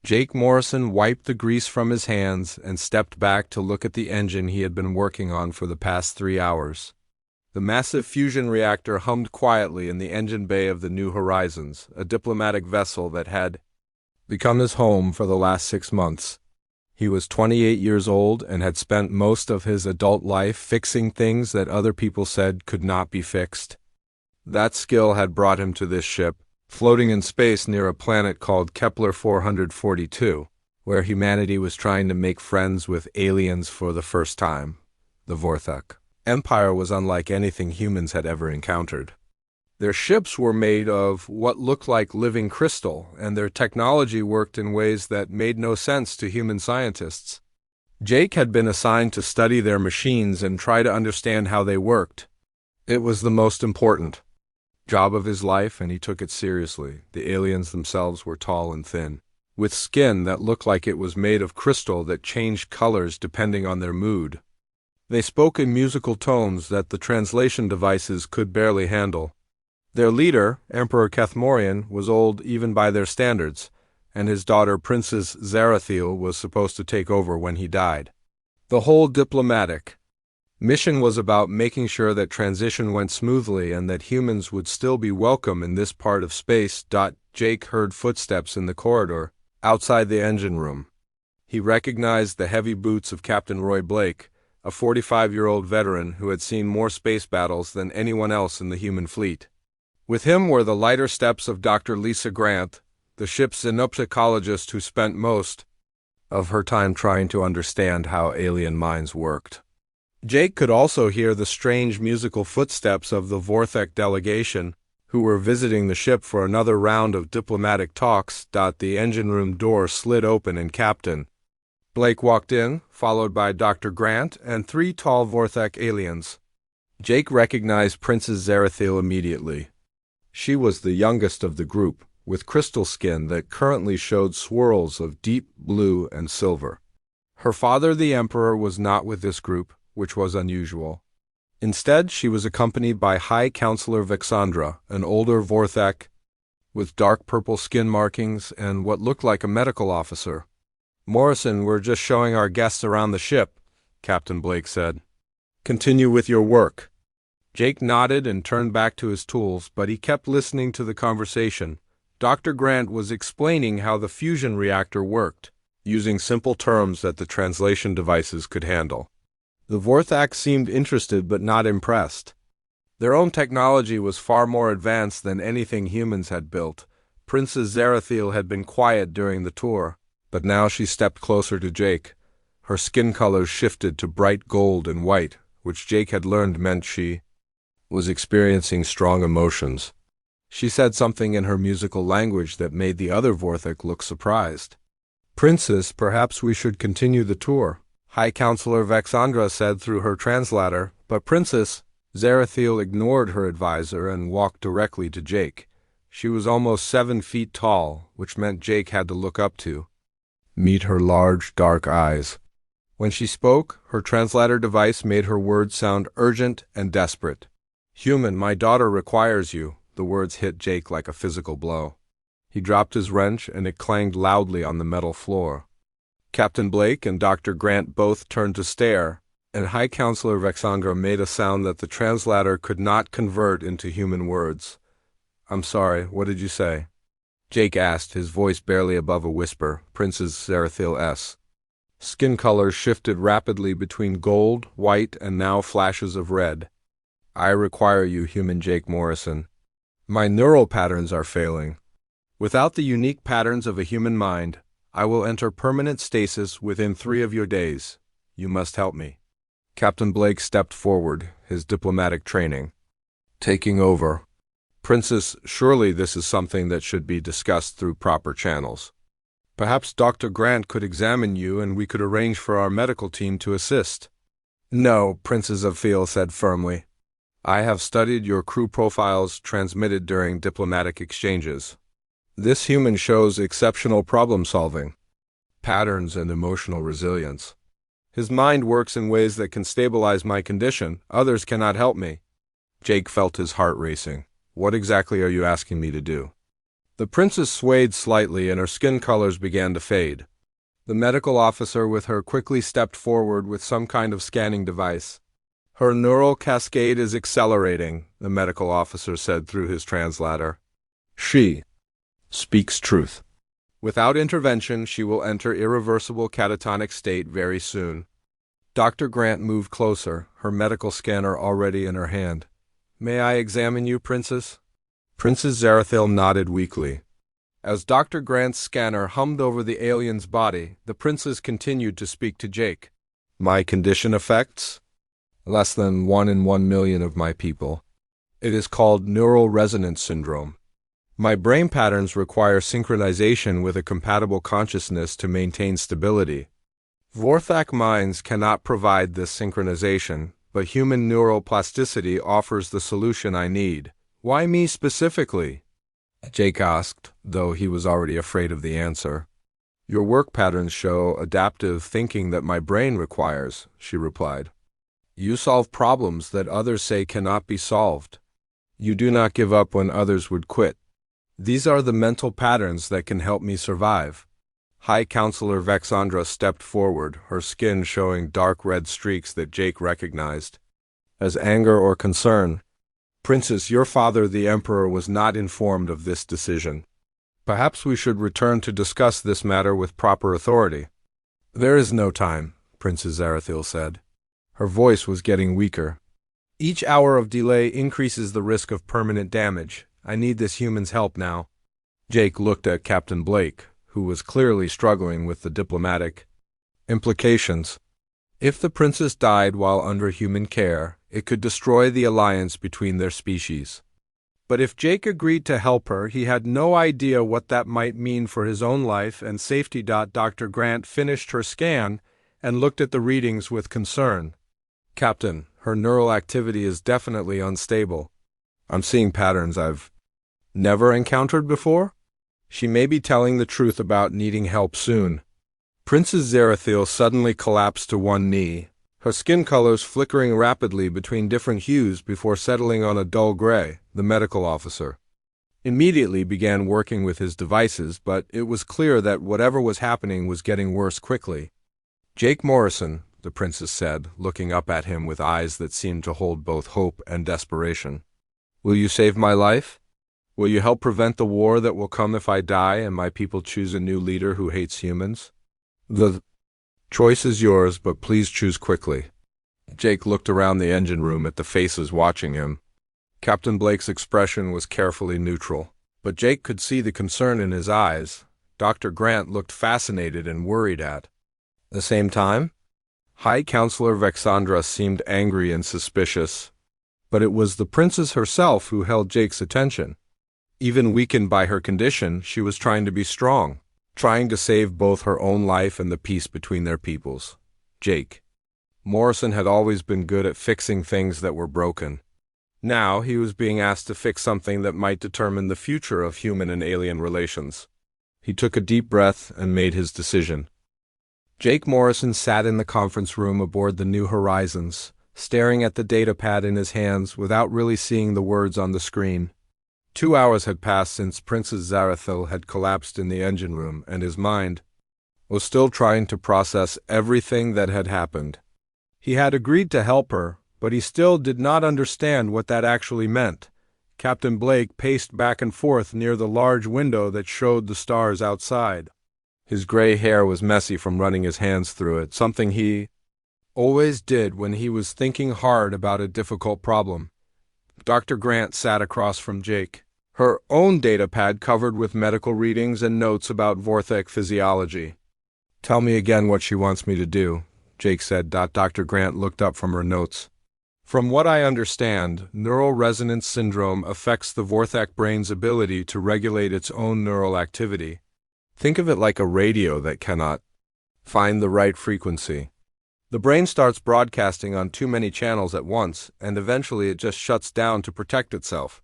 Jake Morrison wiped the grease from his hands and stepped back to look at the engine he had been working on for the past 3 hours. The massive fusion reactor hummed quietly in the engine bay of the New Horizons, a diplomatic vessel that had become his home for the last 6 months. He was 28 years old and had spent most of his adult life fixing things that other people said could not be fixed. That skill had brought him to this ship, floating in space near a planet called Kepler 442, where humanity was trying to make friends with aliens for the first time, the Vorthak. Empire was unlike anything humans had ever encountered. Their ships were made of what looked like living crystal, and their technology worked in ways that made no sense to human scientists. Jake had been assigned to study their machines and try to understand how they worked. It was the most important job of his life, and he took it seriously. The aliens themselves were tall and thin, with skin that looked like it was made of crystal that changed colors depending on their mood. They spoke in musical tones that the translation devices could barely handle. Their leader, Emperor Kethmorian, was old even by their standards, and his daughter Princess Zarathiel was supposed to take over when he died. The whole diplomatic mission was about making sure that transition went smoothly and that humans would still be welcome in this part of space. Jake heard footsteps in the corridor, outside the engine room. He recognized the heavy boots of Captain Roy Blake, a 45-year-old veteran who had seen more space battles than anyone else in the human fleet. With him were the lighter steps of Dr. Lisa Grant, the ship's synopticalogist who spent most of her time trying to understand how alien minds worked. Jake could also hear the strange musical footsteps of the Vorthak delegation, who were visiting the ship for another round of diplomatic talks. The engine room door slid open and Captain Blake walked in, followed by Dr. Grant and 3 tall Vorthak aliens. Jake recognized Princess Zarathiel immediately. She was the youngest of the group, with crystal skin that currently showed swirls of deep blue and silver. Her father, the Emperor, was not with this group, which was unusual. Instead, she was accompanied by High Counselor Vexandra, an older Vorthak with dark purple skin markings and what looked like a medical officer. "Morrison, we're just showing our guests around the ship," Captain Blake said. "Continue with your work." Jake nodded and turned back to his tools, but he kept listening to the conversation. Dr. Grant was explaining how the fusion reactor worked, using simple terms that the translation devices could handle. The Vorthak seemed interested but not impressed. Their own technology was far more advanced than anything humans had built. Princess Zarathiel had been quiet during the tour, but now she stepped closer to Jake. Her skin colors shifted to bright gold and white, which Jake had learned meant she was experiencing strong emotions. She said something in her musical language that made the other Vorthak look surprised. "Princess, perhaps we should continue the tour," High Counselor Vexandra said through her translator, but Princess Zarathiel ignored her advisor and walked directly to Jake. She was almost 7 feet tall, which meant Jake had to look up to meet her large, dark eyes. When she spoke, her translator device made her words sound urgent and desperate. "Human, my daughter requires you." The words hit Jake like a physical blow. He dropped his wrench and it clanged loudly on the metal floor. Captain Blake and Dr. Grant both turned to stare, and High Counselor Vexandra made a sound that the translator could not convert into human words. "I'm sorry, what did you say?" Jake asked, his voice barely above a whisper. Princess Zarathiel's skin colors shifted rapidly between gold, white, and now flashes of red. "I require you, human Jake Morrison. My neural patterns are failing. Without the unique patterns of a human mind, I will enter permanent stasis within 3 of your days. You must help me." Captain Blake stepped forward, his diplomatic training taking over. "Princess, surely this is something that should be discussed through proper channels. Perhaps Dr. Grant could examine you and we could arrange for our medical team to assist." "No," Princess Zarathiel said firmly. "I have studied your crew profiles transmitted during diplomatic exchanges. This human shows exceptional problem-solving, patterns, and emotional resilience. His mind works in ways that can stabilize my condition. Others cannot help me." Jake felt his heart racing. "What exactly are you asking me to do?" The princess swayed slightly and her skin colors began to fade. The medical officer with her quickly stepped forward with some kind of scanning device. Her neural cascade is accelerating, the medical officer said through his translator. She speaks truth. Without intervention, she will enter irreversible catatonic state very soon. Dr. Grant moved closer, her medical scanner already in her hand. May I examine you, Princess? Princess Zarathil nodded weakly. As Dr. Grant's scanner hummed over the alien's body, the princess continued to speak to Jake. My condition affects less than 1 in 1 million of my people. It is called neural resonance syndrome. My brain patterns require synchronization with a compatible consciousness to maintain stability. Vorthak minds cannot provide this synchronization, but human neural plasticity offers the solution I need. Why me specifically? Jake asked, though he was already afraid of the answer. Your work patterns show adaptive thinking that my brain requires, she replied. You solve problems that others say cannot be solved. You do not give up when others would quit. These are the mental patterns that can help me survive. High Counselor Vexandra stepped forward, her skin showing dark red streaks that Jake recognized as anger or concern. Princess, your father, the Emperor, was not informed of this decision. Perhaps we should return to discuss this matter with proper authority. There is no time, Princess Zarathil said. Her voice was getting weaker. Each hour of delay increases the risk of permanent damage. I need this human's help now. Jake looked at Captain Blake, who was clearly struggling with the diplomatic implications. If the princess died while under human care, it could destroy the alliance between their species. But if Jake agreed to help her, he had no idea what that might mean for his own life and safety. Dr. Grant finished her scan and looked at the readings with concern. Captain, her neural activity is definitely unstable. I'm seeing patterns I've never encountered before? She may be telling the truth about needing help soon. Princess Zarathil suddenly collapsed to one knee, her skin colors flickering rapidly between different hues before settling on a dull gray. The medical officer immediately began working with his devices, but it was clear that whatever was happening was getting worse quickly. Jake Morrison, the princess said, looking up at him with eyes that seemed to hold both hope and desperation. Will you save my life? Will you help prevent the war that will come if I die and my people choose a new leader who hates humans? The choice is yours, but please choose quickly. Jake looked around the engine room at the faces watching him. Captain Blake's expression was carefully neutral, but Jake could see the concern in his eyes. Dr. Grant looked fascinated and worried at the same time. High Counselor Vexandra seemed angry and suspicious, but it was the princess herself who held Jake's attention. Even weakened by her condition, she was trying to be strong, trying to save both her own life and the peace between their peoples. Jake Morrison had always been good at fixing things that were broken. Now he was being asked to fix something that might determine the future of human and alien relations. He took a deep breath and made his decision. Jake Morrison sat in the conference room aboard the New Horizons, staring at the datapad in his hands without really seeing the words on the screen. 2 hours had passed since Princess Zarathil had collapsed in the engine room, and his mind was still trying to process everything that had happened. He had agreed to help her, but he still did not understand what that actually meant. Captain Blake paced back and forth near the large window that showed the stars outside. His gray hair was messy from running his hands through it, something he always did when he was thinking hard about a difficult problem. Dr. Grant sat across from Jake, her own datapad covered with medical readings and notes about Vorthak physiology. Tell me again what she wants me to do, Jake said. Dr. Grant looked up from her notes. From what I understand, neural resonance syndrome affects the Vorthak brain's ability to regulate its own neural activity. Think of it like a radio that cannot find the right frequency. The brain starts broadcasting on too many channels at once, and eventually it just shuts down to protect itself.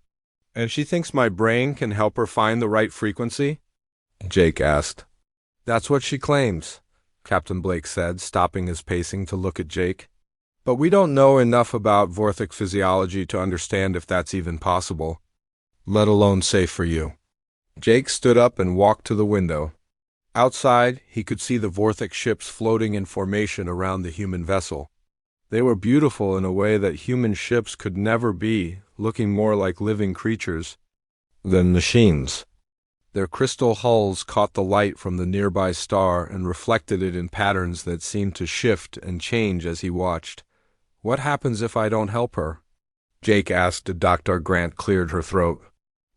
And she thinks my brain can help her find the right frequency? Jake asked. That's what she claims, Captain Blake said, stopping his pacing to look at Jake. But we don't know enough about Vorthak physiology to understand if that's even possible, let alone safe for you. Jake stood up and walked to the window. Outside, he could see the Vorthik ships floating in formation around the human vessel. They were beautiful in a way that human ships could never be, looking more like living creatures than machines. Their crystal hulls caught the light from the nearby star and reflected it in patterns that seemed to shift and change as he watched. "What happens if I don't help her?" Jake asked as Dr. Grant cleared her throat.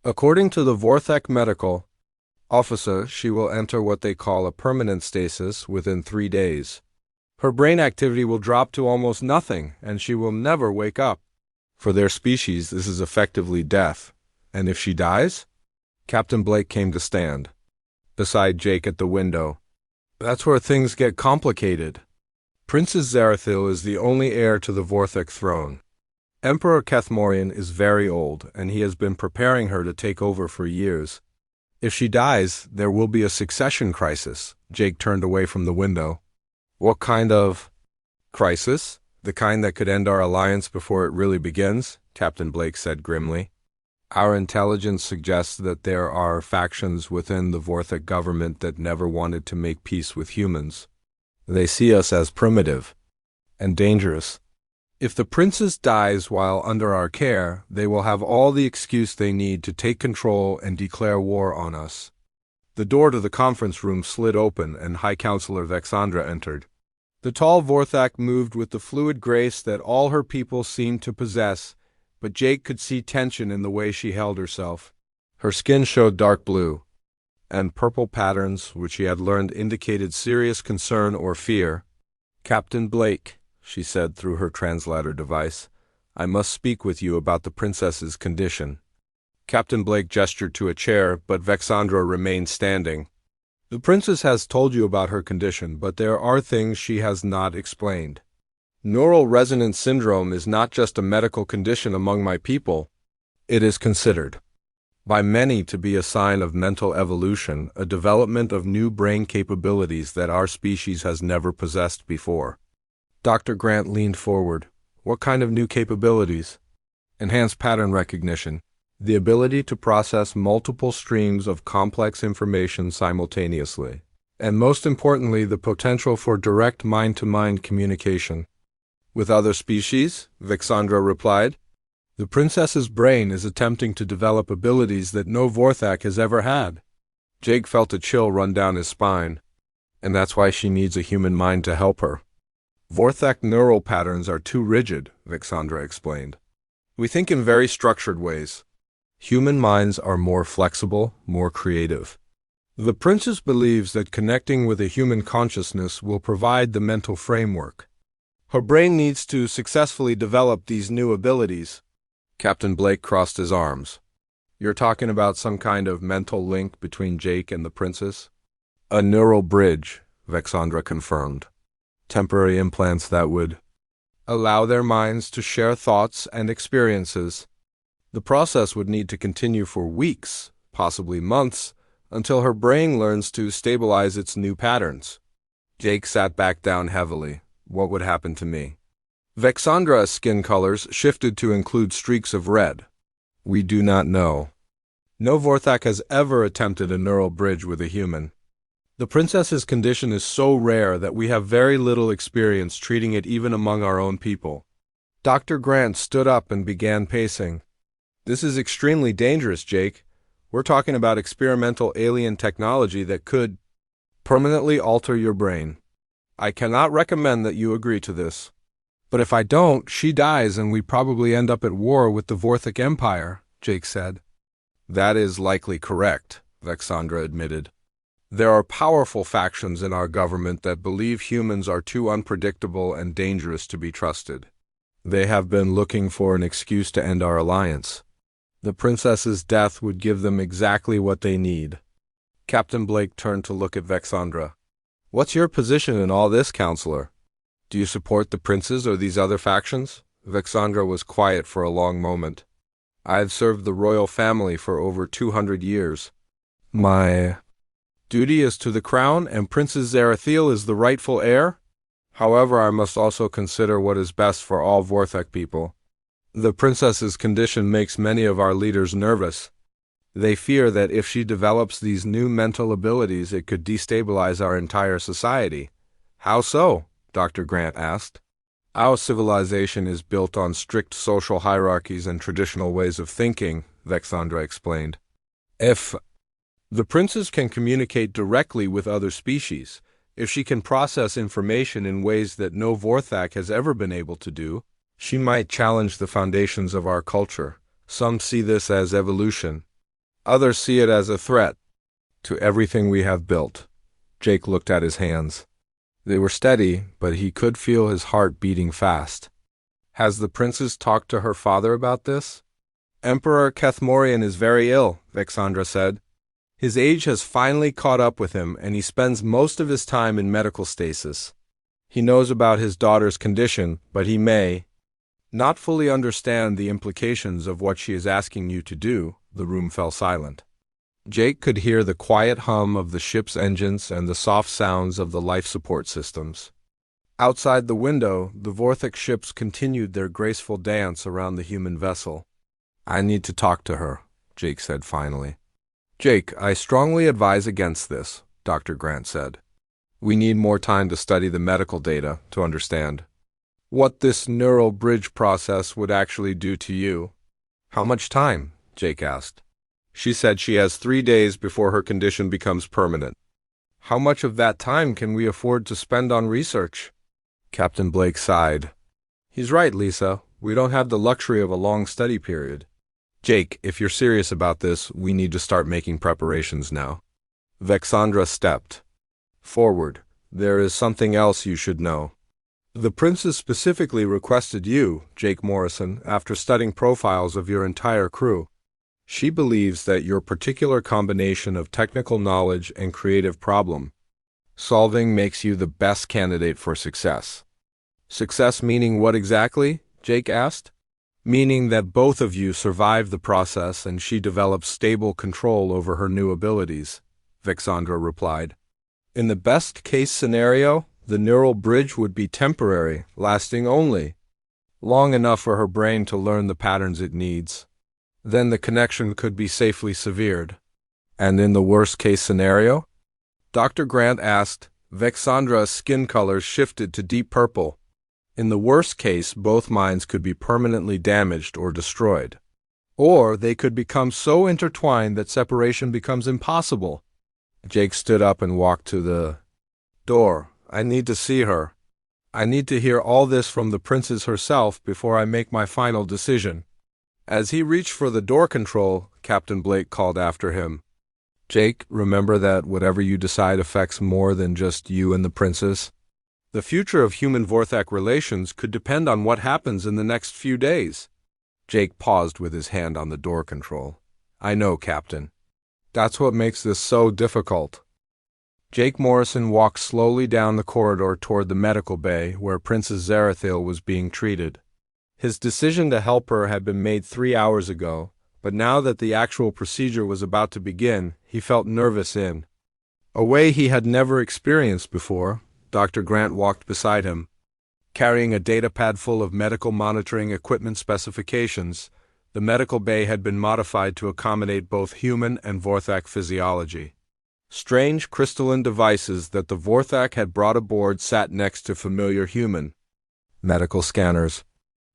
"According to the Vorthek medical officer, she will enter what they call a permanent stasis within 3 days. Her brain activity will drop to almost nothing, and she will never wake up. For their species, this is effectively death. And if she dies?" Captain Blake came to stand beside Jake at the window. "That's where things get complicated. Princess Zarathil is the only heir to the Vorthik throne. Emperor Kethmorian is very old, and he has been preparing her to take over for years. If she dies, there will be a succession crisis." Jake turned away from the window. "What kind of crisis?" "The kind that could end our alliance before it really begins," Captain Blake said grimly. "Our intelligence suggests that there are factions within the Vorthik government that never wanted to make peace with humans. They see us as primitive and dangerous. If the princess dies while under our care, they will have all the excuse they need to take control and declare war on us." The door to the conference room slid open and High Counselor Vexandra entered. The tall Vorthak moved with the fluid grace that all her people seemed to possess, but Jake could see tension in the way she held herself. Her skin showed dark blue, and purple patterns, which he had learned indicated serious concern or fear. "Captain Blake," she said through her translator device, "I must speak with you about the princess's condition." Captain Blake gestured to a chair, but Vexandra remained standing. "The princess has told you about her condition, but there are things she has not explained. Neural resonance syndrome is not just a medical condition among my people. It is considered by many to be a sign of mental evolution, a development of new brain capabilities that our species has never possessed before." Dr. Grant leaned forward. "What kind of new capabilities?" "Enhanced pattern recognition, the ability to process multiple streams of complex information simultaneously, and most importantly, the potential for direct mind-to-mind communication." "With other species?" Vexandra replied. "The princess's brain is attempting to develop abilities that no Vorthak has ever had." Jake felt a chill run down his spine. "And that's why she needs a human mind to help her." "Vorthak neural patterns are too rigid," Vexandra explained. "We think in very structured ways. Human minds are more flexible, more creative. The princess believes that connecting with a human consciousness will provide the mental framework. Her brain needs to successfully develop these new abilities." Captain Blake crossed his arms. "You're talking about some kind of mental link between Jake and the princess?" "A neural bridge," Vexandra confirmed. "Temporary implants that would allow their minds to share thoughts and experiences. The process would need to continue for weeks, possibly months, until her brain learns to stabilize its new patterns." Jake sat back down heavily. "What would happen to me?" Vexandra's skin colors shifted to include streaks of red. "We do not know. No Vorthak has ever attempted a neural bridge with a human. The princess's condition is so rare that we have very little experience treating it even among our own people." Dr. Grant stood up and began pacing. "This is extremely dangerous, Jake. We're talking about experimental alien technology that could permanently alter your brain. I cannot recommend that you agree to this." "But if I don't, she dies and we probably end up at war with the Vorthik Empire," Jake said. "That is likely correct," Vexandra admitted. "There are powerful factions in our government that believe humans are too unpredictable and dangerous to be trusted. They have been looking for an excuse to end our alliance. The princess's death would give them exactly what they need." Captain Blake turned to look at Vexandra. "What's your position in all this, Counselor? Do you support the princes or these other factions?" Vexandra was quiet for a long moment. "I have served the royal family for over 200 years. My duty is to the crown, and Princess Zarathil is the rightful heir. However, I must also consider what is best for all Vorthak people. The princess's condition makes many of our leaders nervous. They fear that if she develops these new mental abilities, it could destabilize our entire society. How so? Dr. Grant asked. Our civilization is built on strict social hierarchies and traditional ways of thinking, Vexandra explained. If the princess can communicate directly with other species, if she can process information in ways that no Vorthak has ever been able to do, she might challenge the foundations of our culture. Some see this as evolution. Others see it as a threat to everything we have built. Jake looked at his hands. They were steady, but he could feel his heart beating fast. Has the princess talked to her father about this? Emperor Kethmorian is very ill, Vexandra said. His age has finally caught up with him, and he spends most of his time in medical stasis. He knows about his daughter's condition, but he may not fully understand the implications of what she is asking you to do. The room fell silent. Jake could hear the quiet hum of the ship's engines and the soft sounds of the life support systems. Outside the window, the Vorthak ships continued their graceful dance around the human vessel. I need to talk to her, Jake said finally. Jake, I strongly advise against this, Dr. Grant said. We need more time to study the medical data to understand what this neural bridge process would actually do to you. How much time? Jake asked. She said she has 3 days before her condition becomes permanent. How much of that time can we afford to spend on research? Captain Blake sighed. He's right, Lisa. We don't have the luxury of a long study period. Jake, if you're serious about this, we need to start making preparations now. Vexandra stepped forward. There is something else you should know. The princess specifically requested you, Jake Morrison, after studying profiles of your entire crew. She believes that your particular combination of technical knowledge and creative problem solving makes you the best candidate for success. Success meaning what exactly? Jake asked. Meaning that both of you survive the process and she develops stable control over her new abilities, Vexandra replied. In the best case scenario, the neural bridge would be temporary, lasting only long enough for her brain to learn the patterns it needs. Then the connection could be safely severed. And in the worst-case scenario? Dr. Grant asked. Vexandra's skin color shifted to deep purple. In the worst case, both minds could be permanently damaged or destroyed. Or they could become so intertwined that separation becomes impossible. Jake stood up and walked to the door. I need to see her. I need to hear all this from the princess herself before I make my final decision. As he reached for the door control, Captain Blake called after him. Jake, remember that whatever you decide affects more than just you and the princess. The future of human-Vorthak relations could depend on what happens in the next few days. Jake paused with his hand on the door control. I know, Captain. That's what makes this so difficult. Jake Morrison walked slowly down the corridor toward the medical bay where Princess Zarathil was being treated. His decision to help her had been made 3 hours ago, but now that the actual procedure was about to begin, he felt nervous in a way he had never experienced before. Dr. Grant walked beside him, carrying a datapad full of medical monitoring equipment specifications. The medical bay had been modified to accommodate both human and Vorthak physiology. Strange crystalline devices that the Vorthak had brought aboard sat next to familiar human medical scanners.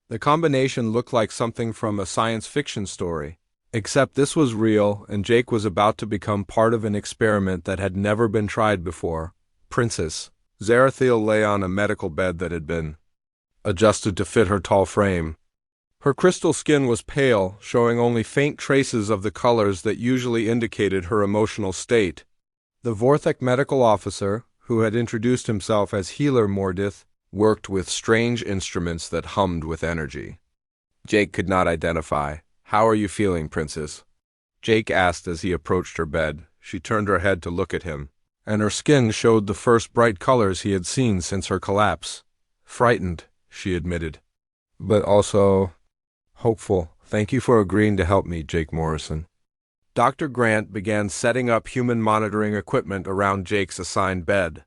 The combination looked like something from a science fiction story, except this was real and Jake was about to become part of an experiment that had never been tried before. Princess Zarathil lay on a medical bed that had been adjusted to fit her tall frame. Her crystal skin was pale, showing only faint traces of the colors that usually indicated her emotional state. The Vorthak medical officer, who had introduced himself as Healer Mordith, worked with strange instruments that hummed with energy. Jake could not identify. How are you feeling, Princess? Jake asked as he approached her bed. She turned her head to look at him, and her skin showed the first bright colors he had seen since her collapse. Frightened, she admitted, but also hopeful. Thank you for agreeing to help me, Jake Morrison. Dr. Grant began setting up human monitoring equipment around Jake's assigned bed.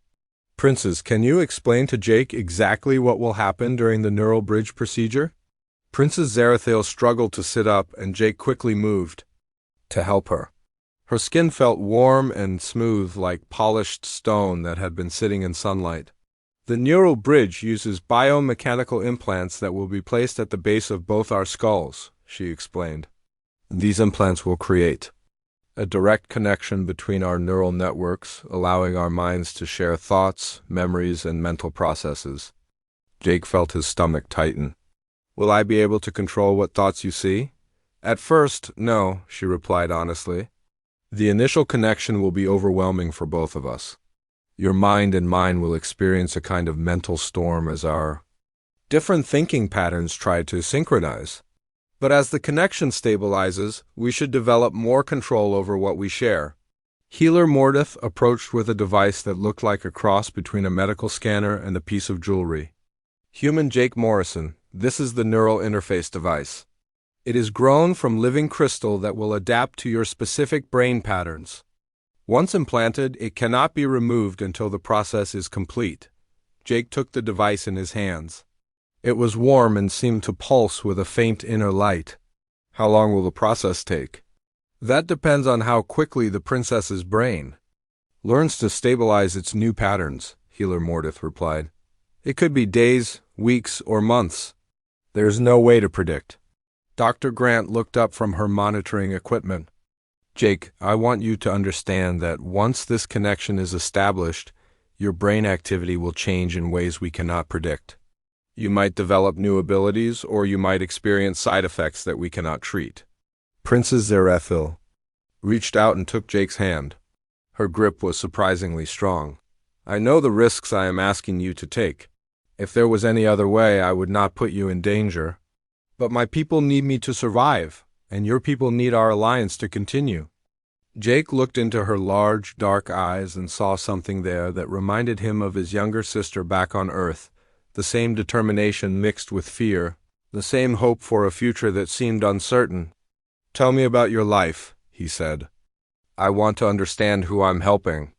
Princess, can you explain to Jake exactly what will happen during the neural bridge procedure? Princess Zarathil struggled to sit up, and Jake quickly moved to help her. Her skin felt warm and smooth like polished stone that had been sitting in sunlight. The neural bridge uses biomechanical implants that will be placed at the base of both our skulls, she explained. These implants will create a direct connection between our neural networks, allowing our minds to share thoughts, memories, and mental processes. Jake felt his stomach tighten. Will I be able to control what thoughts you see? At first, no, she replied honestly. The initial connection will be overwhelming for both of us. Your mind and mine will experience a kind of mental storm as our different thinking patterns try to synchronize. But as the connection stabilizes, we should develop more control over what we share. Healer Mordeth approached with a device that looked like a cross between a medical scanner and a piece of jewelry. Human Jake Morrison, this is the neural interface device. It is grown from living crystal that will adapt to your specific brain patterns. Once implanted, it cannot be removed until the process is complete. Jake took the device in his hands. It was warm and seemed to pulse with a faint inner light. How long will the process take? That depends on how quickly the princess's brain learns to stabilize its new patterns, Healer Mordeth replied. It could be days, weeks, or months. There's no way to predict. Dr. Grant looked up from her monitoring equipment. Jake, I want you to understand that once this connection is established, your brain activity will change in ways we cannot predict. You might develop new abilities, or you might experience side effects that we cannot treat. Princess Zerethil reached out and took Jake's hand. Her grip was surprisingly strong. I know the risks I am asking you to take. If there was any other way, I would not put you in danger. But my people need me to survive, and your people need our alliance to continue. Jake looked into her large, dark eyes and saw something there that reminded him of his younger sister back on Earth, the same determination mixed with fear, the same hope for a future that seemed uncertain. Tell me about your life, he said. I want to understand who I'm helping.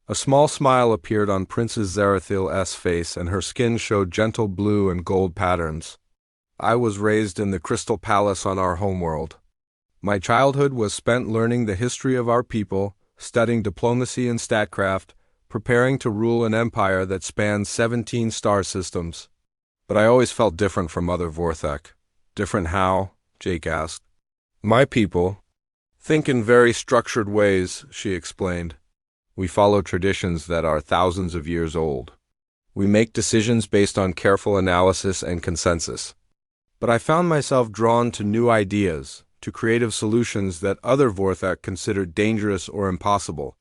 A small smile appeared on Princess Zerethil's face, and her skin showed gentle blue and gold patterns. I was raised in the Crystal Palace on our homeworld. My childhood was spent learning the history of our people, studying diplomacy and statcraft, preparing to rule an empire that spanned 17 star systems. But I always felt different from other Vorthek. Different how? Jake asked. My people think in very structured ways, she explained. We follow traditions that are thousands of years old. We make decisions based on careful analysis and consensus. But I found myself drawn to new ideas, to creative solutions that other Vorthek considered dangerous or impossible.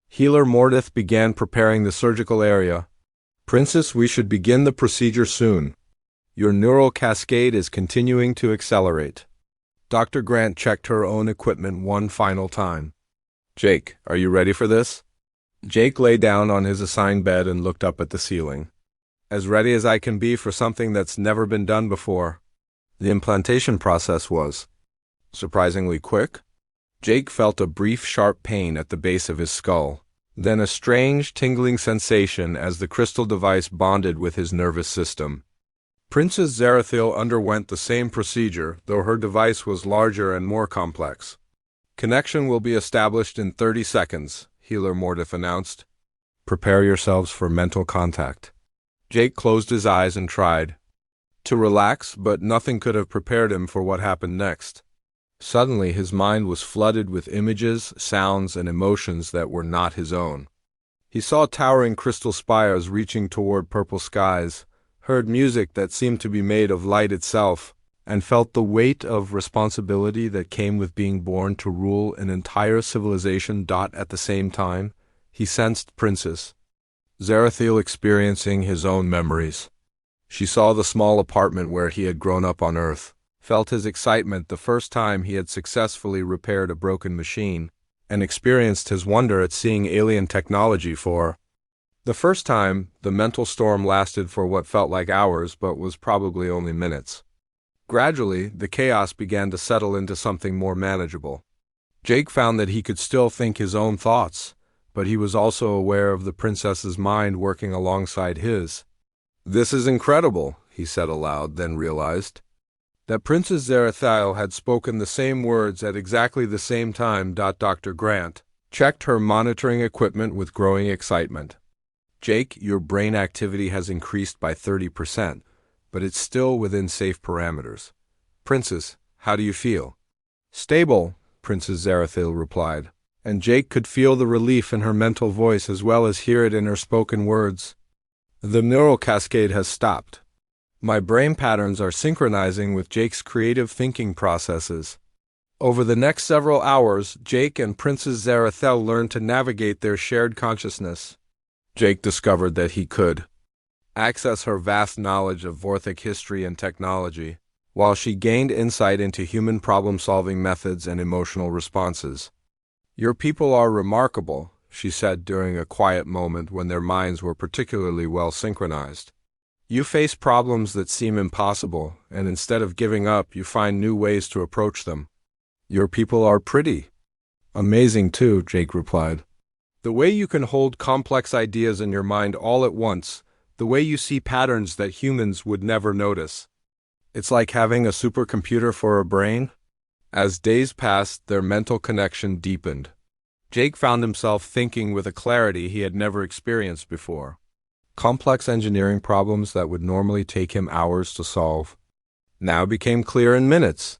Healer Mordeth began preparing the surgical area. Princess, we should begin the procedure soon. Your neural cascade is continuing to accelerate. Dr. Grant checked her own equipment one final time. Jake, are you ready for this? Jake lay down on his assigned bed and looked up at the ceiling. As ready as I can be for something that's never been done before. The implantation process was surprisingly quick. Jake felt a brief sharp pain at the base of his skull, then a strange tingling sensation as the crystal device bonded with his nervous system. Princess Zerethil underwent the same procedure, though her device was larger and more complex. Connection will be established in 30 seconds, Healer Mordeth announced. Prepare yourselves for mental contact. Jake closed his eyes and tried to relax, but nothing could have prepared him for what happened next. Suddenly, his mind was flooded with images, sounds, and emotions that were not his own. He saw towering crystal spires reaching toward purple skies, heard music that seemed to be made of light itself, and felt the weight of responsibility that came with being born to rule an entire civilization. At the same time, he sensed Princess Zerethil experiencing his own memories. She saw the small apartment where he had grown up on Earth, felt his excitement the first time he had successfully repaired a broken machine, and experienced his wonder at seeing alien technology for the first time. The mental storm lasted for what felt like hours but was probably only minutes. Gradually, the chaos began to settle into something more manageable. Jake found that he could still think his own thoughts, but he was also aware of the princess's mind working alongside his. This is incredible, he said aloud, then realized. That Princess Zarathiel had spoken the same words at exactly the same time. Dr. Grant checked her monitoring equipment with growing excitement. Jake, your brain activity has increased by 30%, but it's still within safe parameters. Princess, how do you feel? Stable, Princess Zarathiel replied, and Jake could feel the relief in her mental voice as well as hear it in her spoken words. The neural cascade has stopped. My brain patterns are synchronizing with Jake's creative thinking processes. Over the next several hours, Jake and Princess Zarathiel learned to navigate their shared consciousness. Jake discovered that he could access her vast knowledge of Vorthic history and technology, while she gained insight into human problem-solving methods and emotional responses. Your people are remarkable, she said during a quiet moment when their minds were particularly well synchronized. You face problems that seem impossible, and instead of giving up, you find new ways to approach them. Your people are pretty. Amazing too, Jake replied. The way you can hold complex ideas in your mind all at once, the way you see patterns that humans would never notice. It's like having a supercomputer for a brain. As days passed, their mental connection deepened. Jake found himself thinking with a clarity he had never experienced before. Complex engineering problems that would normally take him hours to solve now became clear in minutes.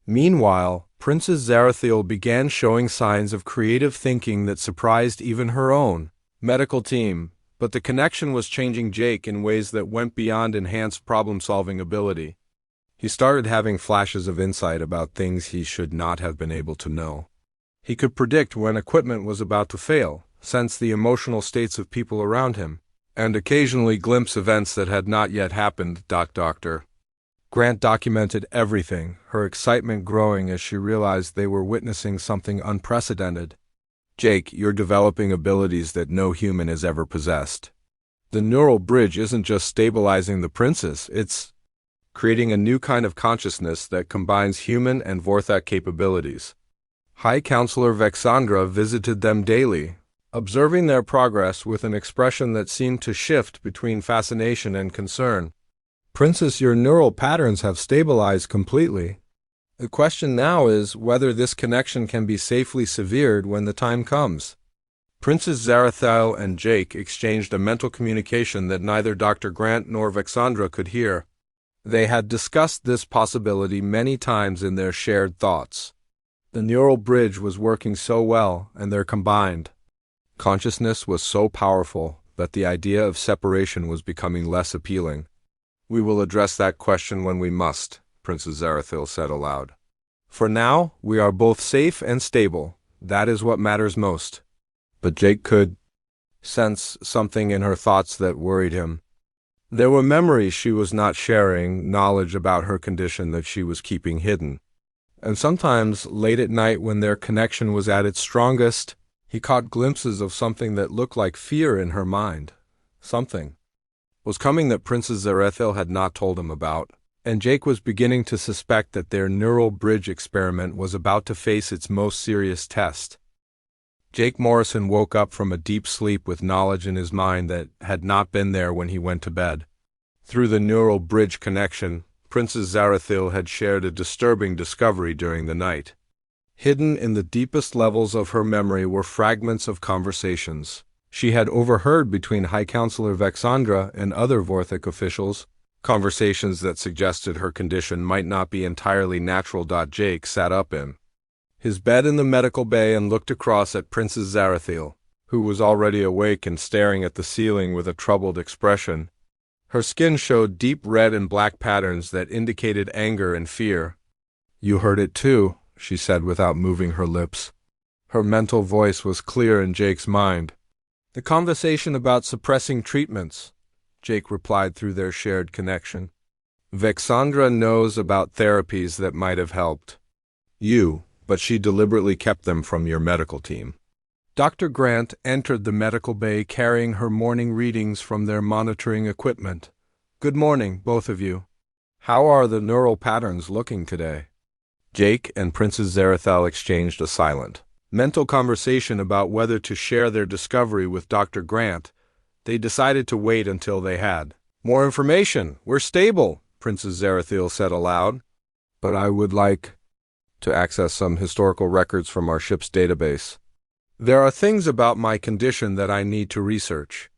Meanwhile, Princess Zarathiel began showing signs of creative thinking that surprised even her own medical team, but the connection was changing Jake in ways that went beyond enhanced problem-solving ability. He started having flashes of insight about things he should not have been able to know. He could predict when equipment was about to fail, sense the emotional states of people around him, and occasionally glimpse events that had not yet happened. Dr. Grant documented everything, her excitement growing as she realized they were witnessing something unprecedented. Jake, you're developing abilities that no human has ever possessed. The neural bridge isn't just stabilizing the princess, it's creating a new kind of consciousness that combines human and Vorthic capabilities. High Counselor Vexandra visited them daily, observing their progress with an expression that seemed to shift between fascination and concern. Princess, your neural patterns have stabilized completely. The question now is whether this connection can be safely severed when the time comes. Princess Zarathiel and Jake exchanged a mental communication that neither Dr. Grant nor Vexandra could hear. They had discussed this possibility many times in their shared thoughts. The neural bridge was working so well, and their combined consciousness was so powerful that the idea of separation was becoming less appealing. We will address that question when we must, Princess Zarathiel said aloud. For now, we are both safe and stable. That is what matters most. But Jake could sense something in her thoughts that worried him. There were memories she was not sharing, knowledge about her condition that she was keeping hidden. And sometimes, late at night when their connection was at its strongest, he caught glimpses of something that looked like fear in her mind. Something was coming that Princess Zarathiel had not told him about, and Jake was beginning to suspect that their neural bridge experiment was about to face its most serious test. Jake Morrison woke up from a deep sleep with knowledge in his mind that had not been there when he went to bed. Through the neural bridge connection, Princess Zarathiel had shared a disturbing discovery during the night. Hidden in the deepest levels of her memory were fragments of conversations she had overheard between High Counselor Vexandra and other Vorthic officials, conversations that suggested her condition might not be entirely natural. Jake sat up in his bed in the medical bay and looked across at Princess Zarathiel, who was already awake and staring at the ceiling with a troubled expression. Her skin showed deep red and black patterns that indicated anger and fear. You heard it too, she said without moving her lips. Her mental voice was clear in Jake's mind. The conversation about suppressing treatments, Jake replied through their shared connection. Vexandra knows about therapies that might have helped you, but she deliberately kept them from your medical team. Dr. Grant entered the medical bay carrying her morning readings from their monitoring equipment. Good morning, both of you. How are the neural patterns looking today? Jake and Princess Zarathiel exchanged a silent mental conversation about whether to share their discovery with Dr. Grant. They decided to wait until they had more information. We're stable, Princess Zarathiel said aloud. but I would like to access some historical records from our ship's database. There are things about my condition that I need to research.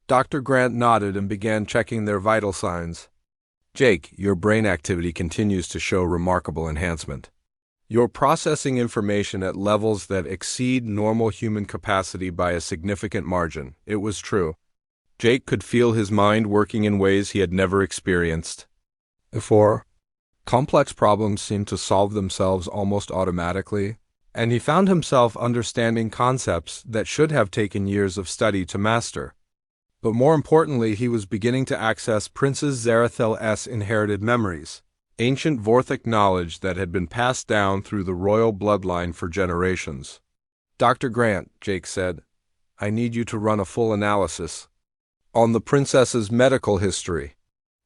Dr. Grant nodded and began checking their vital signs. Jake, your brain activity continues to show remarkable enhancement. You're processing information at levels that exceed normal human capacity by a significant margin. It was true. Jake could feel his mind working in ways he had never experienced before. Complex problems seemed to solve themselves almost automatically, and he found himself understanding concepts that should have taken years of study to master. But more importantly, he was beginning to access Princess Zarathel's inherited memories, ancient Vorthic knowledge that had been passed down through the royal bloodline for generations. Dr. Grant, Jake said, I need you to run a full analysis on the princess's medical history.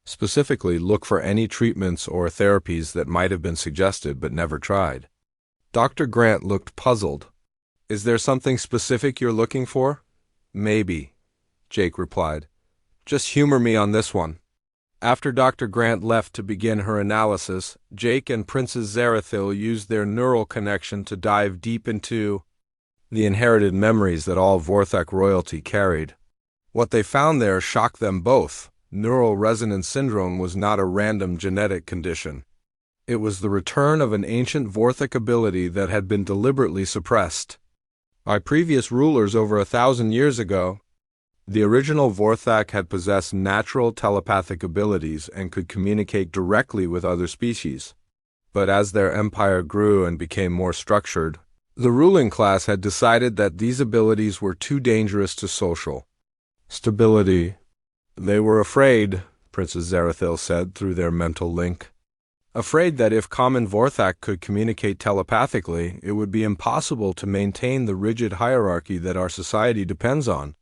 Specifically, look for any treatments or therapies that might have been suggested but never tried. Dr. Grant looked puzzled. Is there something specific you're looking for? Maybe, Jake replied. Just humor me on this one. After Dr. Grant left to begin her analysis, Jake and Princess Zarathil used their neural connection to dive deep into the inherited memories that all Vorthak royalty carried. What they found there shocked them both. Neural resonance syndrome was not a random genetic condition. It was the return of an ancient Vorthic ability that had been deliberately suppressed by previous rulers over 1,000 years ago. The original Vorthak had possessed natural telepathic abilities and could communicate directly with other species. But as their empire grew and became more structured, the ruling class had decided that these abilities were too dangerous to social stability. They were afraid, Princess Zarathil said through their mental link. Afraid that if common Vorthak could communicate telepathically, it would be impossible to maintain the rigid hierarchy that our society depends on.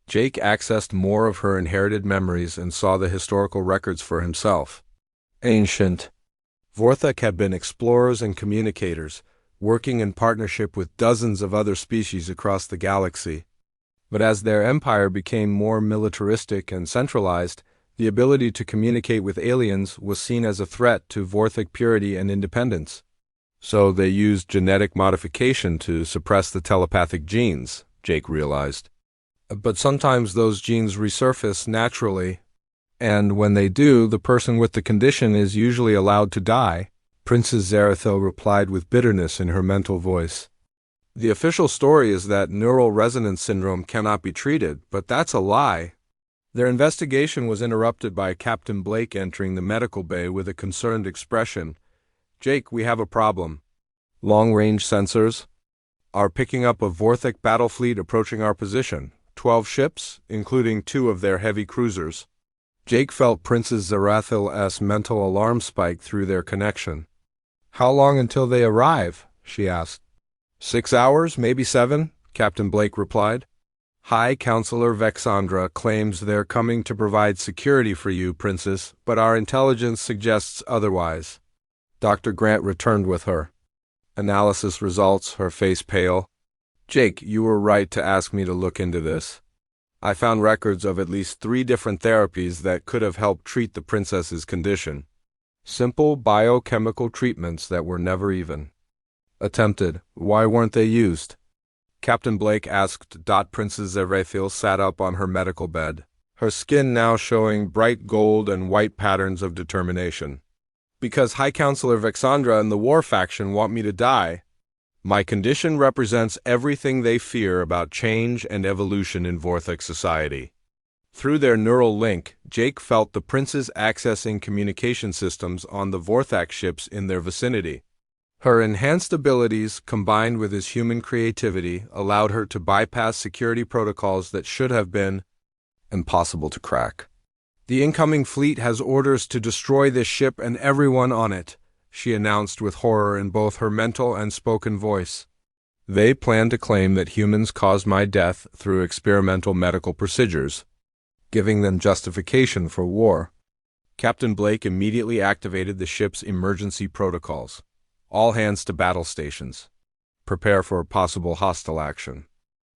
Jake accessed more of her inherited memories and saw the historical records for himself. Ancient Vorthak had been explorers and communicators, working in partnership with dozens of other species across the galaxy. But as their empire became more militaristic and centralized, the ability to communicate with aliens was seen as a threat to Vorthic purity and independence. So they used genetic modification to suppress the telepathic genes, Jake realized. But sometimes those genes resurface naturally, and when they do, the person with the condition is usually allowed to die, Princess Zarathil replied with bitterness in her mental voice. The official story is that neural resonance syndrome cannot be treated, but that's a lie. Their investigation was interrupted by Captain Blake entering the medical bay with a concerned expression. Jake, we have a problem. Long-range sensors are picking up a Vorthic battle fleet approaching our position. 12 ships, including 2 of their heavy cruisers. Jake felt Princess Zarathil's mental alarm spike through their connection. How long until they arrive? She asked. 6 hours, maybe 7, Captain Blake replied. High Counselor Vexandra claims they're coming to provide security for you, Princess, but our intelligence suggests otherwise. Dr. Grant returned with her. Analysis results, her face pale. Jake, you were right to ask me to look into this. I found records of at least 3 different therapies that could have helped treat the princess's condition. Simple biochemical treatments that were never even attempted. Why weren't they used? Captain Blake asked. Princess Zarathil sat up on her medical bed, her skin now showing bright gold and white patterns of determination. Because High Counselor Vexandra and the war faction want me to die. My condition represents everything they fear about change and evolution in Vorthic society. Through their neural link, Jake felt the prince's accessing communication systems on the Vorthak ships in their vicinity. Her enhanced abilities, combined with his human creativity, allowed her to bypass security protocols that should have been impossible to crack. The incoming fleet has orders to destroy this ship and everyone on it, she announced with horror in both her mental and spoken voice. They plan to claim that humans caused my death through experimental medical procedures, giving them justification for war. Captain Blake immediately activated the ship's emergency protocols. All hands to battle stations. Prepare for possible hostile action.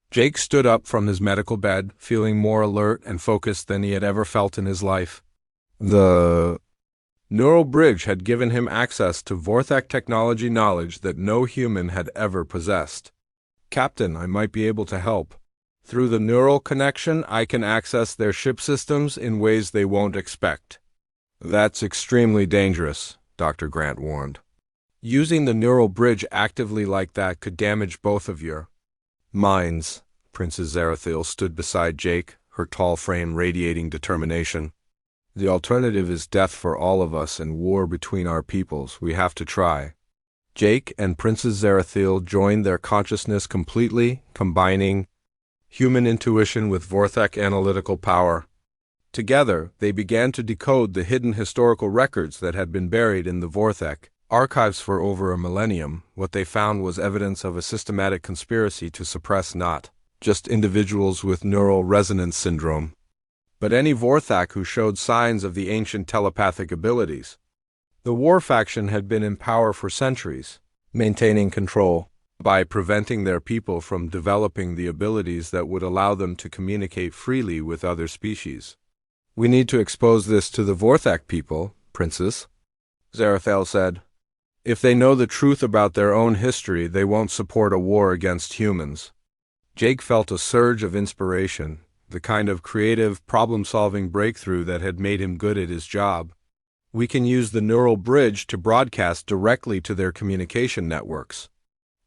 Jake stood up from his medical bed, feeling more alert and focused than he had ever felt in his life. The Neural Bridge had given him access to Vorthak technology knowledge that no human had ever possessed. Captain, I might be able to help. Through the neural connection, I can access their ship systems in ways they won't expect. That's extremely dangerous, Dr. Grant warned. Using the neural bridge actively like that could damage both of your minds. Princess Zarathil stood beside Jake, her tall frame radiating determination. The alternative is death for all of us and war between our peoples. We have to try. Jake and Princess Zarathil joined their consciousness completely, combining human intuition with Vorthak analytical power. Together, they began to decode the hidden historical records that had been buried in the Vorthak archives for over a millennium. What they found was evidence of a systematic conspiracy to suppress not just individuals with neural resonance syndrome, but any Vorthak who showed signs of the ancient telepathic abilities. The war faction had been in power for centuries, maintaining control by preventing their people from developing the abilities that would allow them to communicate freely with other species. We need to expose this to the Vorthak people, Princess, Zarathil said. If they know the truth about their own history, they won't support a war against humans. Jake felt a surge of inspiration, the kind of creative, problem-solving breakthrough that had made him good at his job. We can use the neural bridge to broadcast directly to their communication networks.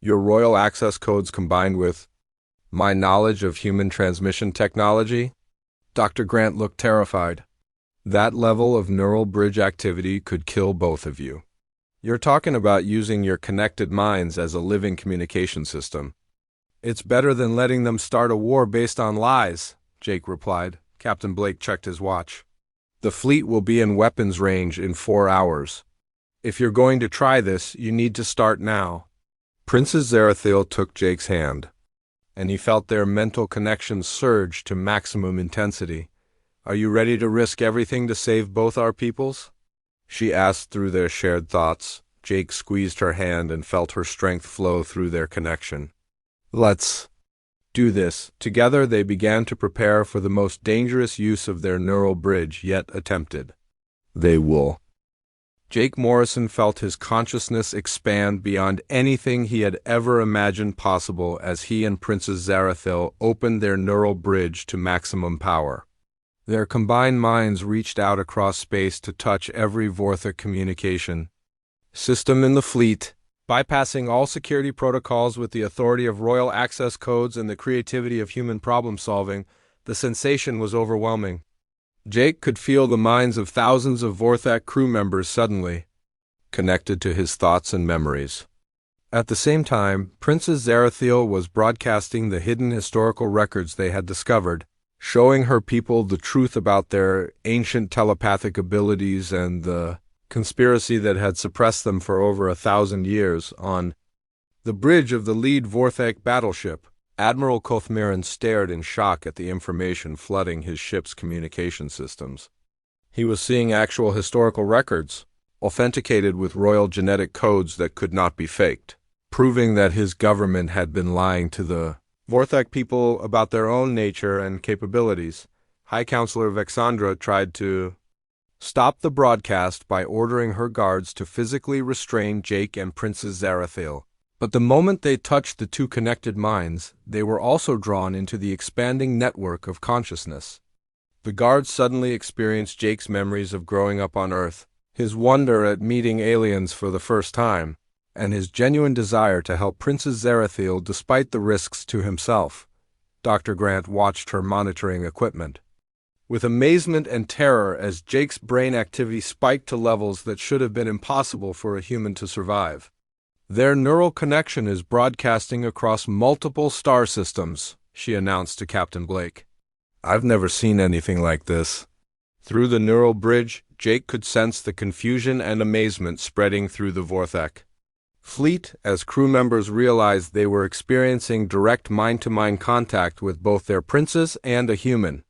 Your royal access codes combined with my knowledge of human transmission technology? Dr. Grant looked terrified. That level of neural bridge activity could kill both of you. You're talking about using your connected minds as a living communication system. It's better than letting them start a war based on lies, Jake replied. Captain Blake checked his watch. The fleet will be in weapons range in 4 hours. If you're going to try this, you need to start now. Princess Zarathil took Jake's hand, and he felt their mental connections surge to maximum intensity. Are you ready to risk everything to save both our peoples? She asked through their shared thoughts. Jake squeezed her hand and felt her strength flow through their connection. Let's do this. Together they began to prepare for the most dangerous use of their neural bridge yet attempted. They will. Jake Morrison felt his consciousness expand beyond anything he had ever imagined possible as he and Princess Zarathil opened their neural bridge to maximum power. Their combined minds reached out across space to touch every Vorthak communication system in the fleet, bypassing all security protocols with the authority of royal access codes and the creativity of human problem-solving. The sensation was overwhelming. Jake could feel the minds of thousands of Vorthak crew members suddenly connected to his thoughts and memories. At the same time, Princess Zarathil was broadcasting the hidden historical records they had discovered, showing her people the truth about their ancient telepathic abilities and the conspiracy that had suppressed them for over 1,000 years. On the bridge of the lead Vorthak battleship, Admiral Kothmiran stared in shock at the information flooding his ship's communication systems. He was seeing actual historical records, authenticated with royal genetic codes that could not be faked, proving that his government had been lying to the Vorthak people about their own nature and capabilities. High Counselor Vexandra tried to stop the broadcast by ordering her guards to physically restrain Jake and Princess Zarathil. But the moment they touched the two connected minds, they were also drawn into the expanding network of consciousness. The guards suddenly experienced Jake's memories of growing up on Earth, his wonder at meeting aliens for the first time, and his genuine desire to help Princess Zarathil despite the risks to himself. Dr. Grant watched her monitoring equipment with amazement and terror as Jake's brain activity spiked to levels that should have been impossible for a human to survive. Their neural connection is broadcasting across multiple star systems, she announced to Captain Blake. I've never seen anything like this. Through the neural bridge, Jake could sense the confusion and amazement spreading through the Vorthak fleet as crew members realized they were experiencing direct mind-to-mind contact with both their princess and a human.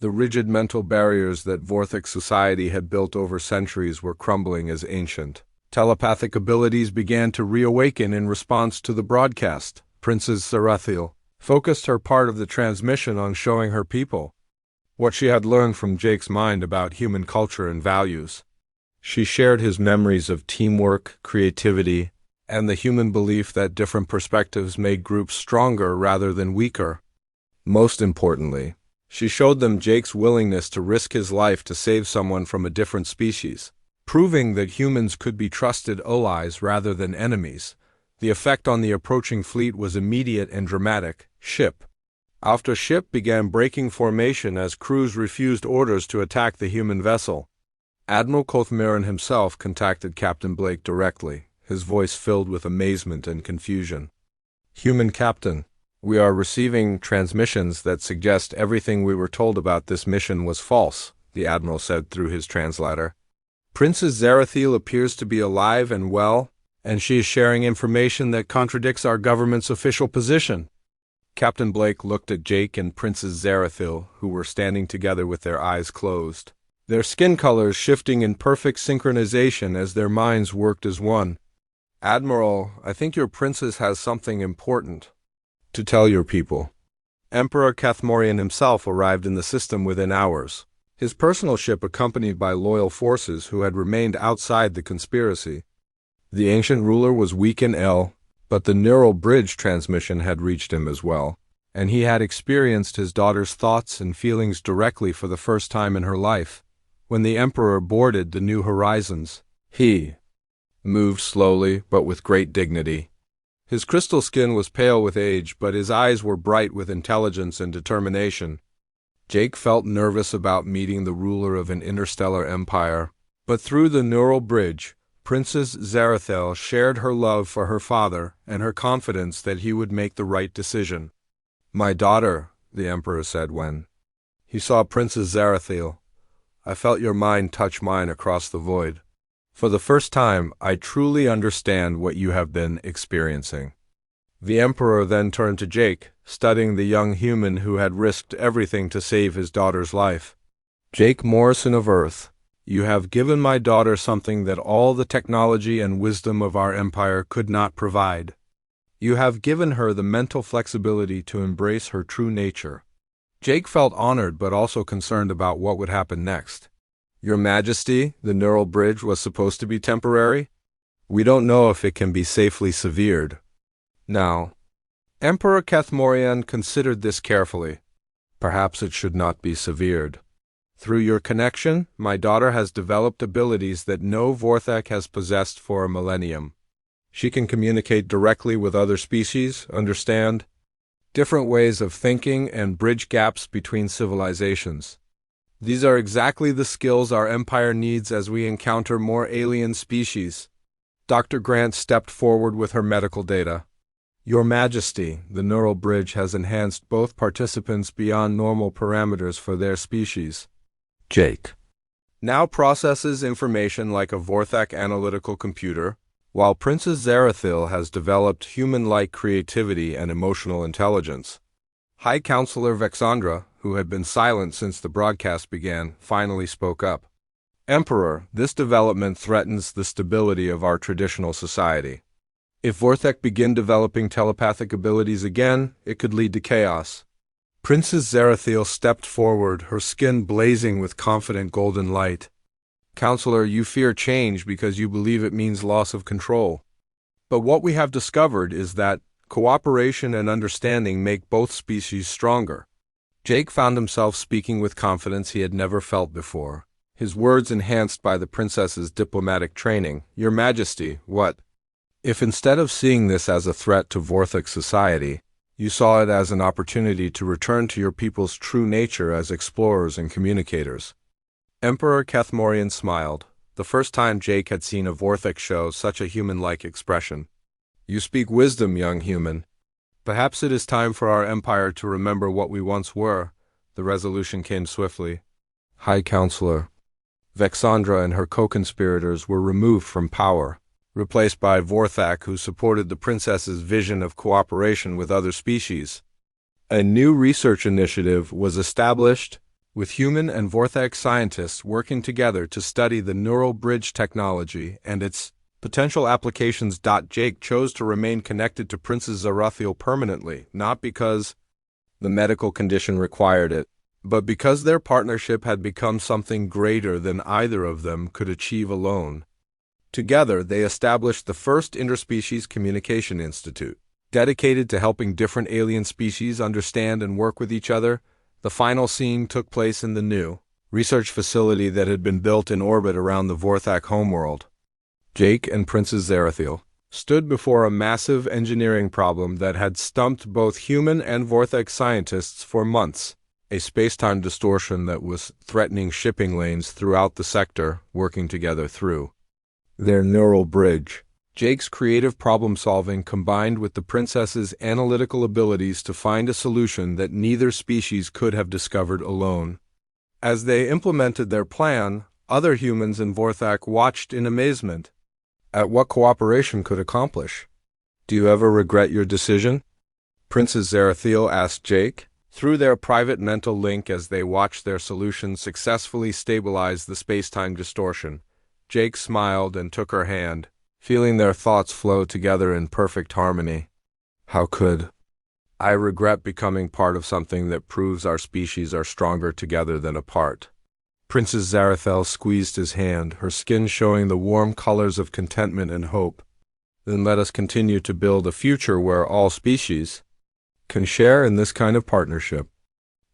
The rigid mental barriers that Vorthak society had built over centuries were crumbling as ancient telepathic abilities began to reawaken in response to the broadcast. Princess Zarathil focused her part of the transmission on showing her people what she had learned from Jake's mind about human culture and values. She shared his memories of teamwork, creativity, and the human belief that different perspectives made groups stronger rather than weaker. Most importantly, she showed them Jake's willingness to risk his life to save someone from a different species, proving that humans could be trusted allies rather than enemies. The effect on the approaching fleet was immediate and dramatic. Ship after ship began breaking formation as crews refused orders to attack the human vessel. Admiral Kothmarin himself contacted Captain Blake directly, his voice filled with amazement and confusion. "Human Captain, we are receiving transmissions that suggest everything we were told about this mission was false," the Admiral said through his translator. "Princess Zarathil appears to be alive and well, and she is sharing information that contradicts our government's official position." Captain Blake looked at Jake and Princess Zarathil, who were standing together with their eyes closed, their skin colors shifting in perfect synchronization as their minds worked as one. "Admiral, I think your princess has something important to tell your people." Emperor Kathmorian himself arrived in the system within hours, his personal ship accompanied by loyal forces who had remained outside the conspiracy. The ancient ruler was weak and ill, but the neural bridge transmission had reached him as well, and he had experienced his daughter's thoughts and feelings directly for the first time in her life. When the Emperor boarded the New Horizons, he moved slowly but with great dignity. His crystal skin was pale with age, but his eyes were bright with intelligence and determination. Jake felt nervous about meeting the ruler of an interstellar empire, but through the neural bridge, Princess Zarathil shared her love for her father and her confidence that he would make the right decision. "My daughter," the Emperor said when he saw Princess Zarathil, "I felt your mind touch mine across the void. For the first time, I truly understand what you have been experiencing." The Emperor then turned to Jake, studying the young human who had risked everything to save his daughter's life. "Jake Morrison of Earth, you have given my daughter something that all the technology and wisdom of our empire could not provide. You have given her the mental flexibility to embrace her true nature." Jake felt honored but also concerned about what would happen next. "Your Majesty, the neural bridge was supposed to be temporary. We don't know if it can be safely severed now." Emperor Kathmorian considered this carefully. "Perhaps it should not be severed. Through your connection, my daughter has developed abilities that no Vorthak has possessed for a millennium. She can communicate directly with other species, understand different ways of thinking, and bridge gaps between civilizations. These are exactly the skills our empire needs as we encounter more alien species." Dr. Grant stepped forward with her medical data. "Your Majesty, the neural bridge has enhanced both participants beyond normal parameters for their species. Jake now processes information like a Vorthak analytical computer, while Princess Zarathil has developed human-like creativity and emotional intelligence." High Counselor Vexandra, who had been silent since the broadcast began, finally spoke up. "Emperor, this development threatens the stability of our traditional society. If Vorthak begin developing telepathic abilities again, it could lead to chaos." Princess Zarathil stepped forward, her skin blazing with confident golden light. "Counselor, you fear change because you believe it means loss of control. But what we have discovered is that cooperation and understanding make both species stronger." Jake found himself speaking with confidence he had never felt before, his words enhanced by the princess's diplomatic training. "Your Majesty, what if instead of seeing this as a threat to Vorthak society, you saw it as an opportunity to return to your people's true nature as explorers and communicators?" Emperor Kathmorian smiled, the first time Jake had seen a Vorthak show such a human-like expression. "You speak wisdom, young human. Perhaps it is time for our empire to remember what we once were." The resolution came swiftly. High Counselor Vexandra and her co-conspirators were removed from power, replaced by Vorthak, who supported the princess's vision of cooperation with other species. A new research initiative was established, with human and Vorthak scientists working together to study the neural bridge technology and its potential applications. Jake chose to remain connected to Princess Zarathil permanently, not because the medical condition required it, But because their partnership had become something greater than either of them could achieve alone, together they established the first Interspecies Communication Institute. Dedicated to helping different alien species understand and work with each other, the final scene took place in the new research facility that had been built in orbit around the Vorthak homeworld. Jake and Princess Zarathiel stood before a massive engineering problem that had stumped both human and Vorthak scientists for months, a space-time distortion that was threatening shipping lanes throughout the sector working together through their neural bridge. Jake's creative problem-solving combined with the princess's analytical abilities to find a solution that neither species could have discovered alone. As they implemented their plan, other humans in Vorthak watched in amazement at what cooperation could accomplish. "Do you ever regret your decision?" Princess Zarathiel asked Jake, through their private mental link as they watched their solution successfully stabilize the space-time distortion. Jake smiled and took her hand, feeling their thoughts flow together in perfect harmony. "How could I regret becoming part of something that proves our species are stronger together than apart?" Princess Zarathiel squeezed his hand, her skin showing the warm colors of contentment and hope. "Then let us continue to build a future where all species can share in this kind of partnership."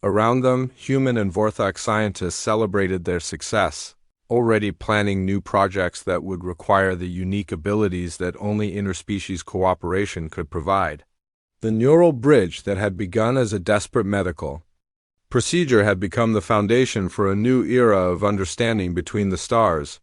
Around them, human and Vorthak scientists celebrated their success, already planning new projects that would require the unique abilities that only interspecies cooperation could provide. The neural bridge that had begun as a desperate medical procedure had become the foundation for a new era of understanding between the stars.